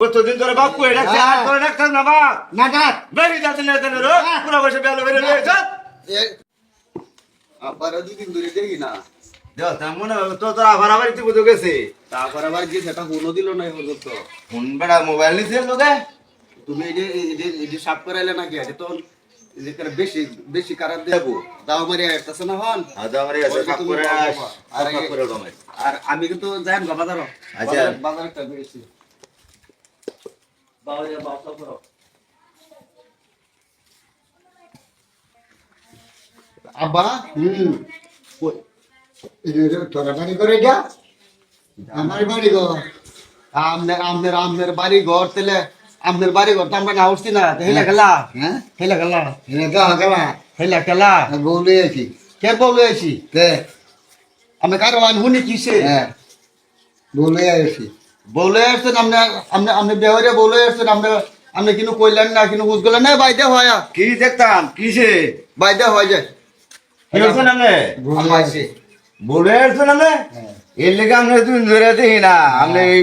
কতদিন ধরে বাপ কই রাখছে আর করে রাখছ না বাপ না ডাক বেরি যাতে না জানো রো পুরো বসে বেলো বেরে রয়েছে আবার দুদিন ধরে দেখি না দেও তা মনে তো তোর আবার আবার তুই বুঝে গেছে তারপর আবার গিয়ে সেটা ফোনও দিল না এখন তো ফোন বেড়া মোবাইল নিছে লোকে তুমি এই যে সাপ করাইলে নাকি এটা তো যে করে বেশি বেশি কারার দেবো দাও মারি আসতেছে না হন আদা আমারে আছে সাপ করে আর সাপ করে গমাই আর আমি কিন্তু যাইম গো বাজারও আচ্ছা। বাজার একটা বেশি বাবা বাসা করো আব্বা তোরা বাড়ি করে যা আমার বাড়ি ঘর আমনের বাড়ি ঘর তেলে আমনের বাড়ি ঘর তো আমরা না উঠছি না হেলা খেলা হ্যাঁ হেলা খেলা এটা গেলা হেলা খেলা বলে আছি কে বলে আছি কে আমি কারো আন হুনি কিসে হ্যাঁ বলে আছি বলে আসছেন আপনি বেহরে বলে আসছেন আপনি কিন্তু কইলেন না কিন্তু বুঝগলেন না বাইদে হয় কি দেখতাম কিসে বাইদে হয় যায় কি হচ্ছে না নে আমি আইছি বলে আসছো না নে এর লেগে আমরা তুই ধরে দেখি না আমরা এই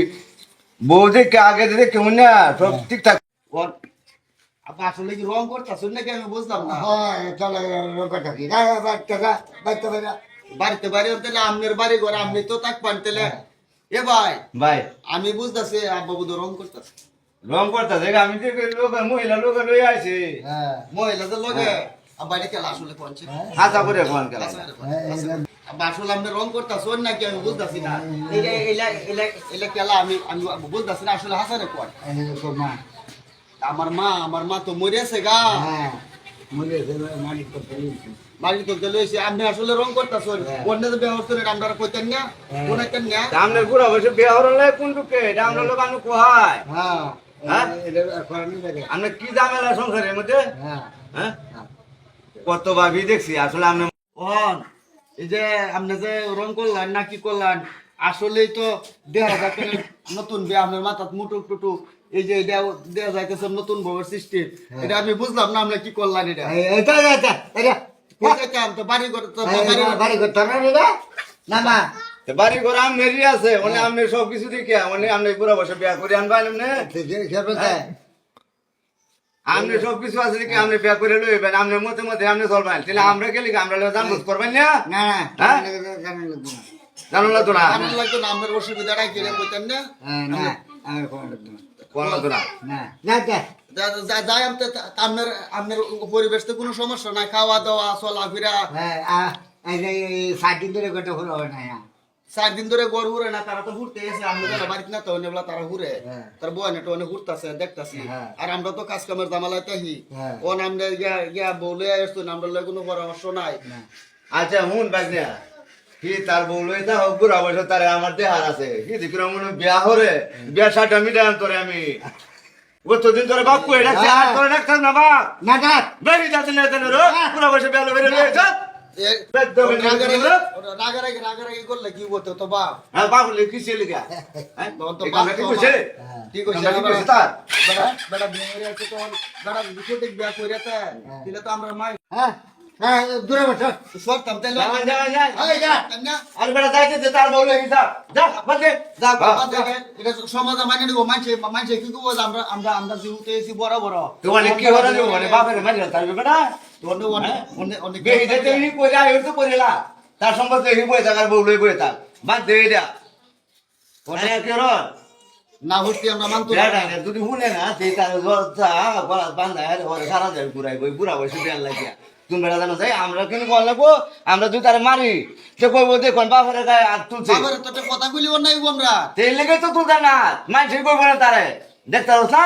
বউ দেখে আগে দেখে কেমন না সব ঠিকঠাক ওর আপনি আসলে কি রং করতেছেন নাকি আমি বুঝলাম না হ্যাঁ চলে রোগটা কি বাচ্চা বাচ্চা বাড়িতে বাড়ি তাহলে আমনের বাড়ি ঘর আপনি তো তাক পান তাহলে এ ভাই ভাই আমি বুঝতেছি আব্বা বুধ রং করতেছে রং করতে দেখ আমি যে লোক মহিলা লোক লই আইছে হ্যাঁ মহিলাদের লগে বাড়ি খেলা আসলে কোনছে হাসা করে ফোন কেন আব্বা আসলে আপনি রং করতেছেন নাকি আমি বুঝতেছি না এলা খেলা আমি বুঝতেছি না আসলে হাসারে কোন মা আমার মা তো মরেছে গা হ্যাঁ মনে মালিক করতে বাড়ি তো লইছে আপনি আসলে রং করতেছেন অন্য যে ব্যবস্থা আমরা কইতেন না কোনাইতেন না সামনে পুরো বসে বিয়া হরলে কোন টুকে এটা আমরা লোক আমি কোহায় হ্যাঁ হ্যাঁ? এটা করানি লাগে আমরা কি ঝামেলা সংসারের মধ্যে হ্যাঁ হ্যাঁ কত ভাবি দেখছি আসলে আমরা ওহন এই যে আপনি যে রং করলেন না কি করলেন আসলেই তো দেখা যাচ্ছে নতুন বিয়ে আপনার মাথাত মুটুক টুটুক এই যে এটা দেওয়া যাইতেছে নতুন বউয়ের সৃষ্টি এটা আমি বুঝলাম না আপনি কি করলেন এটা এটা এটা এটা বুঝাইতাম তো বাড়ি করে তো বাড়ি করতে না রে না মা তো বাড়ি ঘর আম মেরি আছে মানে আপনি সব কিছু দেখে মানে আপনি পুরো বসে বিয়া করে আনবেন এমনি আপনি সব কিছু আছে দেখে আপনি বিয়া করে লইবেন আপনি মতে মতে আপনি চলবেন তাহলে আমরা গেলে কি আমরা জানবুঝ করবেন না না হ্যাঁ? জানো না তো না আমার লাগতো না আপনার অসুবিধাটা কি রে কইতেন না না আমি কোন লাগবে না কোন তো না না না যাই আপনার আপনার পরিবেশ তো কোনো সমস্যা নাই খাওয়া দাওয়া চলাফেরা হ্যাঁ এই 7 দিন ধরে কত হলো না 4 দিন ধরে গড় ঘুরে না তারা তো ঘুরতে এসে আমরা যারা বাড়িতে না তো অনেকগুলা তারা ঘুরে তার বউ নেটো অনেক ঘুরতেছে দেখতাছি আর আমরা তো কাজ কামের জামালাতে হি ও আমরা গিয়া বলে আসতো আমরা লয় কোনো পরামর্শ নাই আচ্ছা হুন বাজনা কি তার বউ লই তা হোক বুড়া বয়স তারে আমার দেহার আছে কি দিকরা মনে বিয়া হরে বিয়া সাটা মিটান তোরে আমি কতদিন ধরে বাপ কই রাখছে আর করে রাখছ না বাপ না ডাক বেরি যাতে না জানো রো পুরো বসে বেলো বেরে রয়েছে রাগারাগি করলে কি হতো তো বাপ হ্যাঁ বাপ বলে কি ছিল গা হ্যাঁ তো বাপ কি কইছে ঠিক আছে কি কইছে তার বেটা বিয়ে হয়ে আছে তো বেটা বিয়ে বিয়া কইরাতে দিলে তো আমরা মাই হ্যাঁ হ্যাঁ দূরে বসো সরতাম তাইলে যা যা আরে যা না আর বেটা যাইতে তার বউ লই যা যা বাজে যা বাবা দেখে এটা সমাজে মানে নিব মানছে কি কইবো আমরা আমরা আমরা জীবতে এসি বড় বড় তোমারে কি হরা দিব মানে বাপের মারি তার বেটা অন্য অনেক অনেক বেহি যাইতে নি কইরা এর তো কইরা তার সম্পর্কে হি বই থাকার বউ লই বই থাক বাদ দে এটা ওনে কি হলো না হইতে আমরা মানতো না বেটা না যদি হুনে না তে তার জোরটা গলা বান্ধা আর ওরে সারা যায় পুরাই বই পুরা বসে বেল লাগিয়া তুমি বেটা জানো যাই আমরা কেন কল লাগবো আমরা যদি তারে মারি সে কইবো দেখুন বাপের গায়ে হাত তুলছে বাবার তো একটা কথা কইলি অন্য আমরা তেল লেগে তো তুলতে না মানছে কইবো না তারে দেখতে পারছ না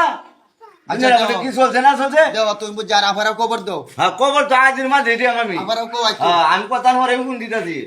আচ্ছা, আচ্ছা দাও। কি চলছে না চলছে দেওয়া তুমি যারা আফারা কবর দাও হ্যাঁ কবর তো আজের মাঝে দিই আমি আফারা কো আমি কথা নরে আমি কোন দিতাছি